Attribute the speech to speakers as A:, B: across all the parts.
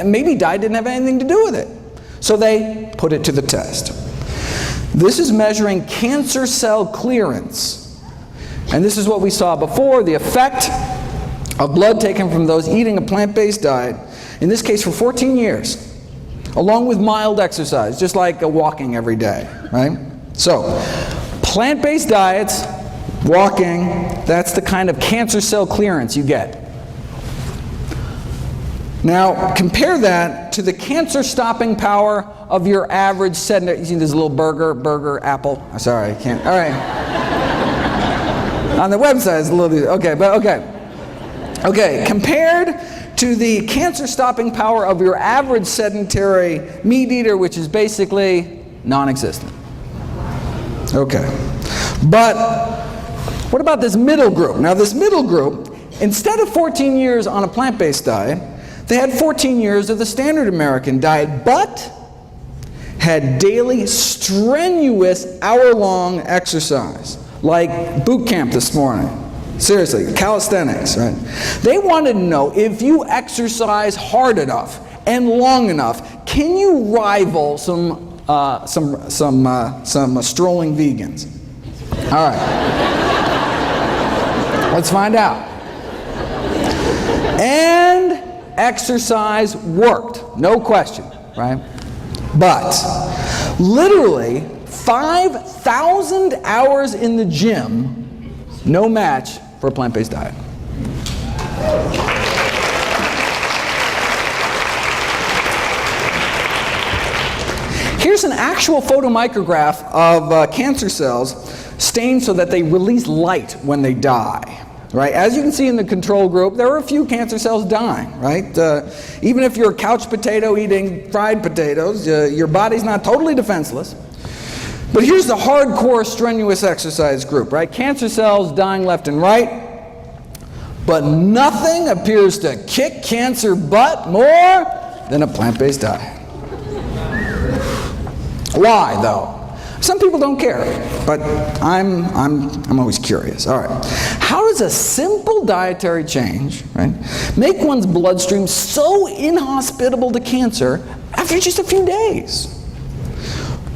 A: maybe diet didn't have anything to do with it. So they put it to the test. This is measuring cancer cell clearance. And this is what we saw before, the effect of blood taken from those eating a plant-based diet, in this case for 14 years, along with mild exercise, just like walking every day, right? So, plant-based diets, walking, that's the kind of cancer cell clearance you get. Now, compare that to the cancer-stopping power of your average sedentary. You see this little burger, apple? Oh, sorry, I can't. All right. On the website, it's a little, okay, but okay. Okay, compared to the cancer-stopping power of your average sedentary meat eater, which is basically non-existent. Okay. But what about this middle group? Now, this middle group, instead of 14 years on a plant-based diet, they had 14 years of the standard American diet, but had daily strenuous hour-long exercise, like boot camp this morning. Seriously, calisthenics, right? They wanted to know, if you exercise hard enough and long enough, can you rival some strolling vegans? All right. Let's find out. And exercise worked, no question, right? But literally 5,000 hours in the gym, no match for a plant-based diet. Here's an actual photomicrograph of cancer cells stained so that they release light when they die. Right? As you can see in the control group, there are a few cancer cells dying, right? Even if you're a couch potato eating fried potatoes, your body's not totally defenseless. But here's the hardcore strenuous exercise group, right? Cancer cells dying left and right, but nothing appears to kick cancer butt more than a plant-based diet. Why, though? Some people don't care, but I'm always curious. All right. How does a simple dietary change, right, make one's bloodstream so inhospitable to cancer after just a few days?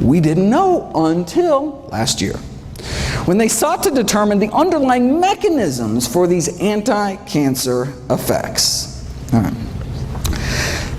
A: We didn't know until last year, when they sought to determine the underlying mechanisms for these anti-cancer effects. All right.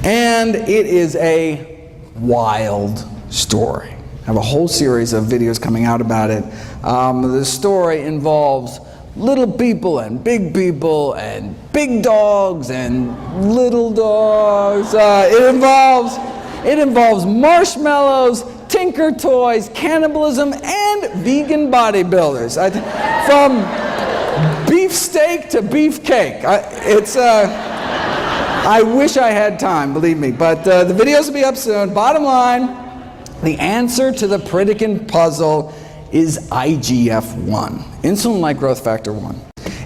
A: And it is a wild story. I have a whole series of videos coming out about it. The story involves little people and big big dogs and little dogs. It involves marshmallows, Tinker Toys, cannibalism, and vegan bodybuilders. From beefsteak to beefcake. I wish I had time, believe me. But the videos will be up soon. Bottom line, the answer to the Pritikin puzzle is IGF-1, insulin-like growth factor 1,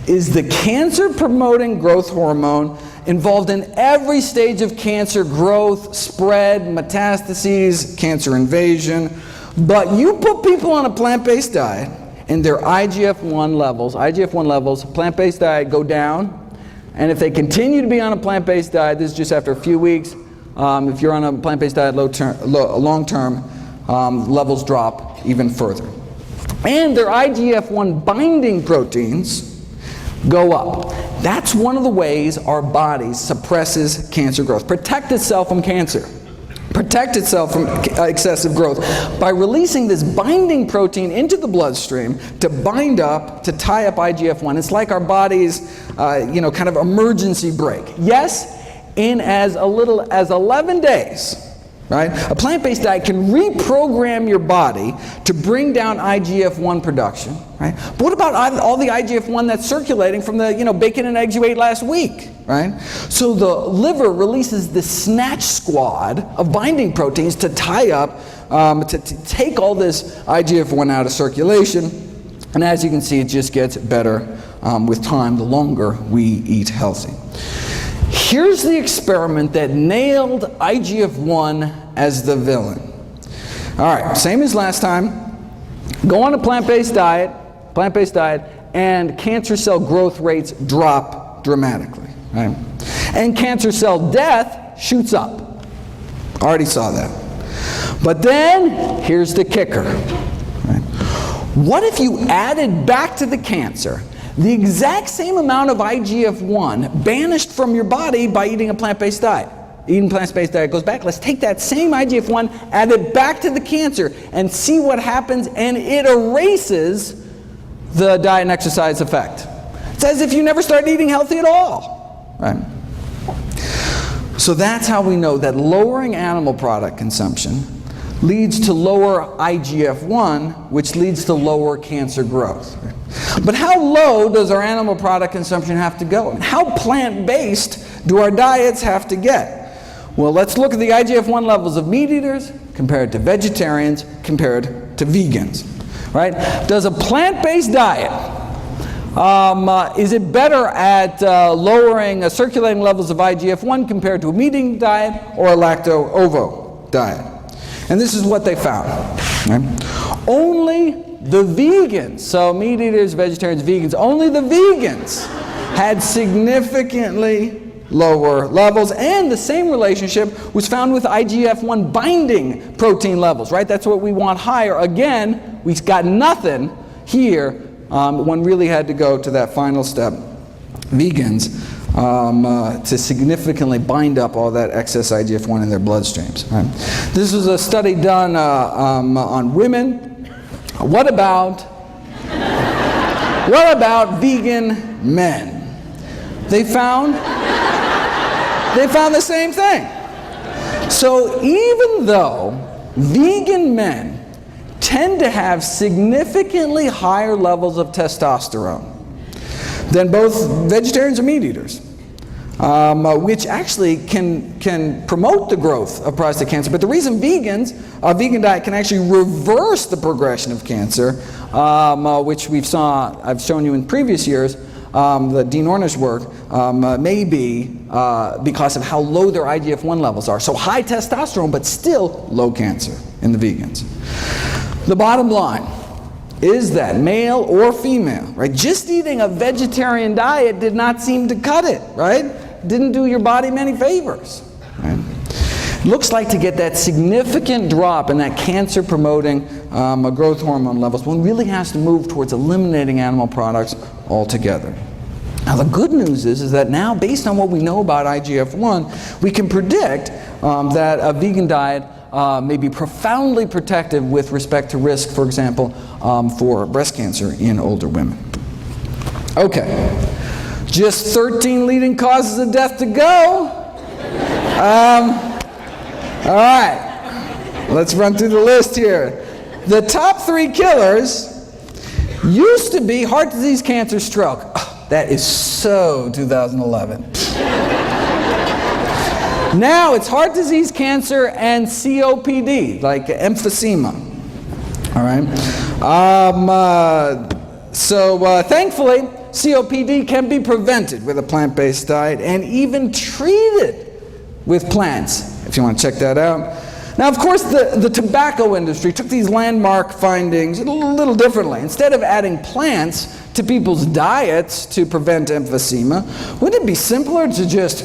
A: is the cancer-promoting growth hormone involved in every stage of cancer growth, spread, metastases, cancer invasion. But you put people on a plant-based diet, and their IGF-1 levels, plant-based diet, go down. And if they continue to be on a plant-based diet, this is just after a few weeks, if you're on a plant-based diet long-term, levels drop even further. And their IGF-1 binding proteins go up. That's one of the ways our body suppresses cancer growth. Protect itself from cancer. Protect itself from excessive growth by releasing this binding protein into the bloodstream to bind up, to tie up IGF-1. It's like our body's, kind of emergency brake. Yes, in as little as 11 days, right? A plant-based diet can reprogram your body to bring down IGF-1 production, right? But what about all the IGF-1 that's circulating from the, bacon and eggs you ate last week, right? So the liver releases the snatch squad of binding proteins to tie up, to take all this IGF-1 out of circulation. And as you can see, it just gets better with time, the longer we eat healthy. Here's the experiment that nailed IGF-1 as the villain. All right, same as last time. Go on a plant-based diet, and cancer cell growth rates drop dramatically, right? And cancer cell death shoots up. Already saw that. But then, here's the kicker. Right? What if you added back to the cancer the exact same amount of IGF-1 banished from your body by eating a plant-based diet? Eating plant-based diet goes back. Let's take that same IGF-1, add it back to the cancer, and see what happens, and it erases the diet and exercise effect. It's as if you never started eating healthy at all. Right? So that's how we know that lowering animal product consumption leads to lower IGF-1, which leads to lower cancer growth. But how low does our animal product consumption have to go? And how plant-based do our diets have to get? Well, let's look at the IGF-1 levels of meat eaters compared to vegetarians compared to vegans. Right? Does a plant-based diet, is it better at lowering circulating levels of IGF-1 compared to a meat-eating diet or a lacto-ovo diet? And this is what they found. Right? Only the vegans, so meat eaters, vegetarians, vegans, only the vegans had significantly lower levels, and the same relationship was found with IGF-1 binding protein levels, right? That's what we want higher. Again, we got nothing here. One really had to go to that final step, vegans, to significantly bind up all that excess IGF-1 in their bloodstreams. Right? This was a study done on women. What about vegan men? They found the same thing. So even though vegan men tend to have significantly higher levels of testosterone than both vegetarians or meat eaters, which actually can promote the growth of prostate cancer. But the reason a vegan diet can actually reverse the progression of cancer, which I've shown you in previous years, the Dean Ornish work, may be because of how low their IGF-1 levels are. So high testosterone, but still low cancer in the vegans. The bottom line is that male or female, right? Just eating a vegetarian diet did not seem to cut it, right? Didn't do your body many favors. Right? Looks like to get that significant drop in that cancer-promoting growth hormone levels, one really has to move towards eliminating animal products altogether. Now the good news is that now, based on what we know about IGF-1, we can predict that a vegan diet may be profoundly protective with respect to risk, for example, for breast cancer in older women. Okay, just 13 leading causes of death to go. All right, let's run through the list here. The top 3 killers used to be heart disease, cancer, stroke. Oh, that is so 2011. Now it's heart disease, cancer, and COPD, like emphysema. All right. Thankfully, COPD can be prevented with a plant-based diet and even treated with plants, if you want to check that out. Now, of course, the tobacco industry took these landmark findings a little differently. Instead of adding plants to people's diets to prevent emphysema, wouldn't it be simpler to just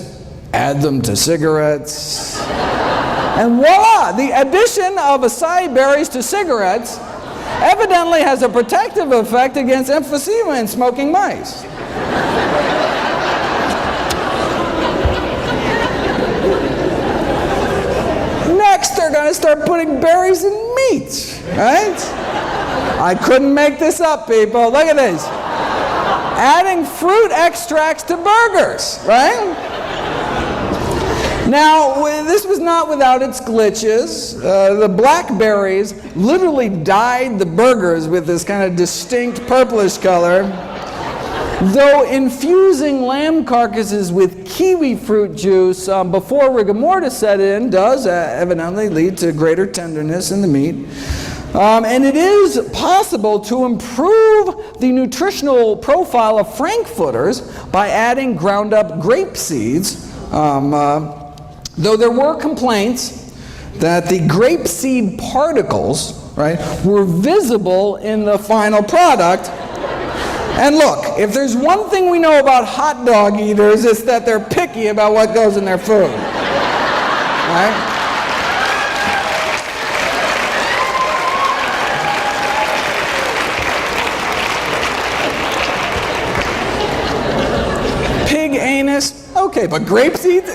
A: add them to cigarettes? And voila! The addition of acai berries to cigarettes evidently has a protective effect against emphysema in smoking mice. Next, they're going to start putting berries in meat, right? I couldn't make this up, people. Look at this. Adding fruit extracts to burgers, right? Now, this was not without its glitches. The blackberries literally dyed the burgers with this kind of distinct purplish color, though infusing lamb carcasses with kiwi fruit juice before rigor mortis set in does evidently lead to greater tenderness in the meat. And it is possible to improve the nutritional profile of frankfurters by adding ground up grape seeds, though there were complaints that the grape seed particles, right, were visible in the final product. And look, if there's one thing we know about hot dog eaters, it's that they're picky about what goes in their food. right? Pig anus, okay, but grape seeds?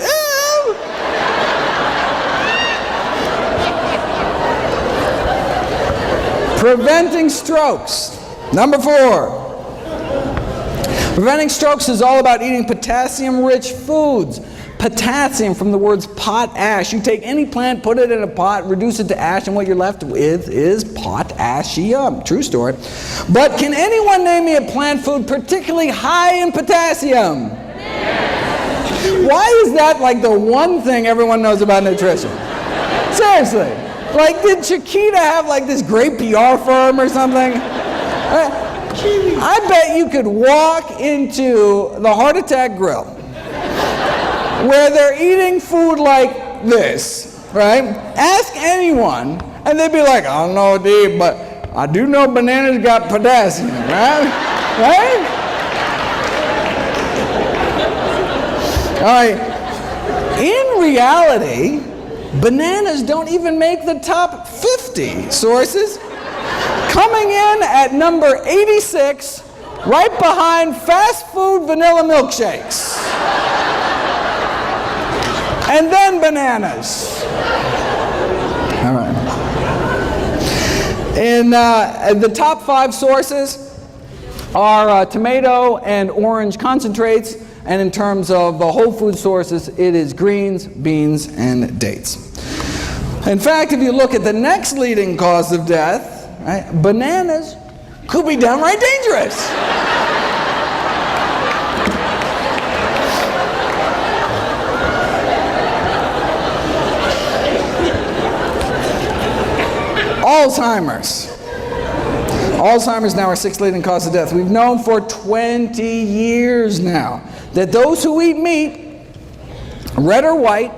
A: Preventing strokes. Number 4. Preventing strokes is all about eating potassium-rich foods. Potassium from the words potash. You take any plant, put it in a pot, reduce it to ash, and what you're left with is potassium. True story. But can anyone name me a plant food particularly high in potassium? Why is that like the one thing everyone knows about nutrition? Seriously. Like, did Chiquita have like this great PR firm or something? I bet you could walk into the Heart Attack Grill where they're eating food like this, right? Ask anyone, and they'd be like, I don't know, Dave, but I do know bananas got potassium, right? Right? All right. In reality, bananas don't even make the top 50 sources. Coming in at number 86, right behind fast food vanilla milkshakes. And then bananas. All right. In the top 5 sources are tomato and orange concentrates, and in terms of whole food sources, it is greens, beans, and dates. In fact, if you look at the next leading cause of death, right, bananas could be downright dangerous. Alzheimer's. Alzheimer's now our 6th leading cause of death. We've known for 20 years now that those who eat meat, red or white,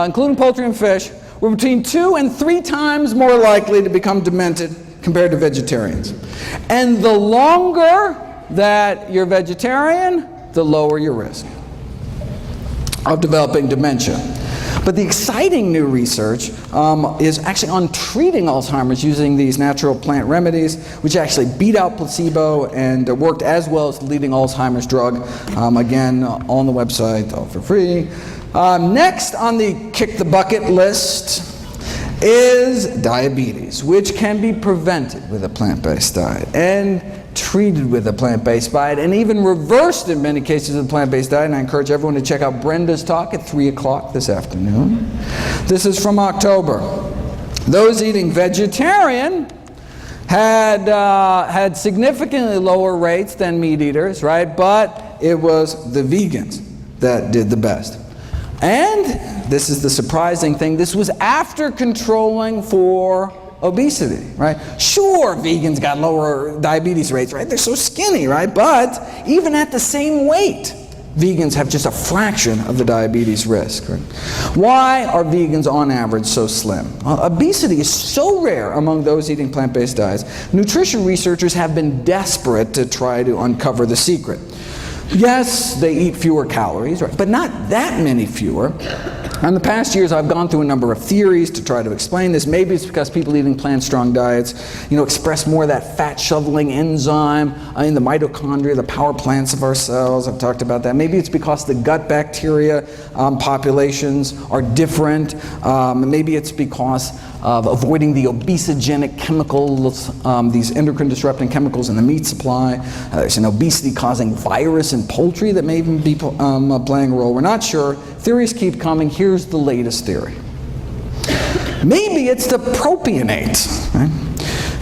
A: including poultry and fish, were between 2 and 3 times more likely to become demented compared to vegetarians. And the longer that you're vegetarian, the lower your risk of developing dementia. But the exciting new research is actually on treating Alzheimer's using these natural plant remedies, which actually beat out placebo and worked as well as the leading Alzheimer's drug. Again, on the website, all for free. Next on the kick the bucket list is diabetes, which can be prevented with a plant-based diet and treated with a plant-based diet and even reversed in many cases with a plant-based diet. And I encourage everyone to check out Brenda's talk at 3 o'clock this afternoon. This is from October. Those eating vegetarian had significantly lower rates than meat eaters, right? But it was the vegans that did the best. And this is the surprising thing, this was after controlling for obesity, right? Sure, vegans got lower diabetes rates, right? They're so skinny, right? But even at the same weight, vegans have just a fraction of the diabetes risk, right? Why are vegans on average so slim? Well, obesity is so rare among those eating plant-based diets. Nutrition researchers have been desperate to try to uncover the secret. Yes, they eat fewer calories, right? But not that many fewer. In the past years, I've gone through a number of theories to try to explain this. Maybe it's because people eating plant-strong diets, express more of that fat-shoveling enzyme in the mitochondria, the power plants of our cells. I've talked about that. Maybe it's because the gut bacteria populations are different. Maybe it's because of avoiding the obesogenic chemicals, these endocrine-disrupting chemicals in the meat supply. There's an obesity-causing virus in poultry that may even be playing a role. We're not sure. Theories keep coming. Here's the latest theory. Maybe it's the propionate. Right?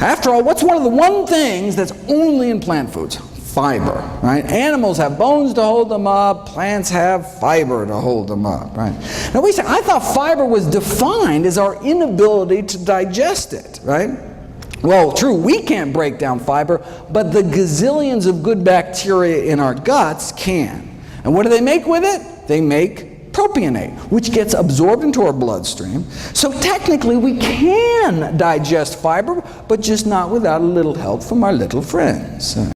A: After all, what's one of the things that's only in plant foods? Fiber, right? Animals have bones to hold them up. Plants have fiber to hold them up, right? Now wait a second, I thought fiber was defined as our inability to digest it, right? Well, true, we can't break down fiber, but the gazillions of good bacteria in our guts can. And what do they make with it? They make propionate, which gets absorbed into our bloodstream. So technically we can digest fiber, but just not without a little help from our little friends.